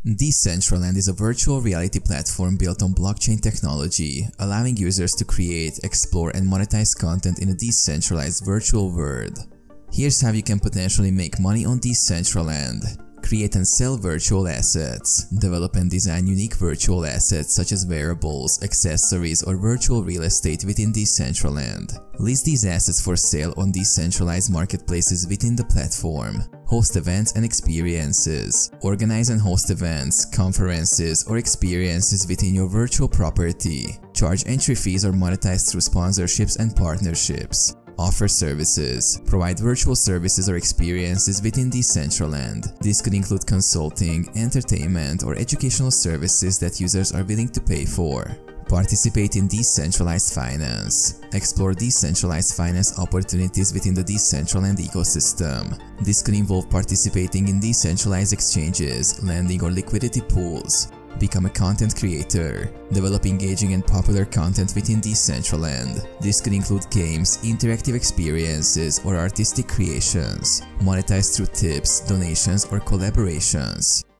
Decentraland is a virtual reality platform built on blockchain technology, allowing users to create, explore, and monetize content in a decentralized virtual world. Here's how you can potentially make money on Decentraland. Create and sell virtual assets. Develop and design unique virtual assets such as wearables, accessories, or virtual real estate within Decentraland. List these assets for sale on decentralized marketplaces within the platform. Host events and experiences. Organize and host events, conferences, or experiences within your virtual property. Charge entry fees or monetize through sponsorships and partnerships. Offer services. Provide virtual services or experiences within Decentraland. This could include consulting, entertainment, or educational services that users are willing to pay for. Participate in decentralized finance. Explore decentralized finance opportunities within the Decentraland ecosystem. This could involve participating in decentralized exchanges, lending, or liquidity pools. Become a content creator. Develop engaging and popular content within Decentraland. This could include games, interactive experiences, or artistic creations. Monetize through tips, donations, or collaborations.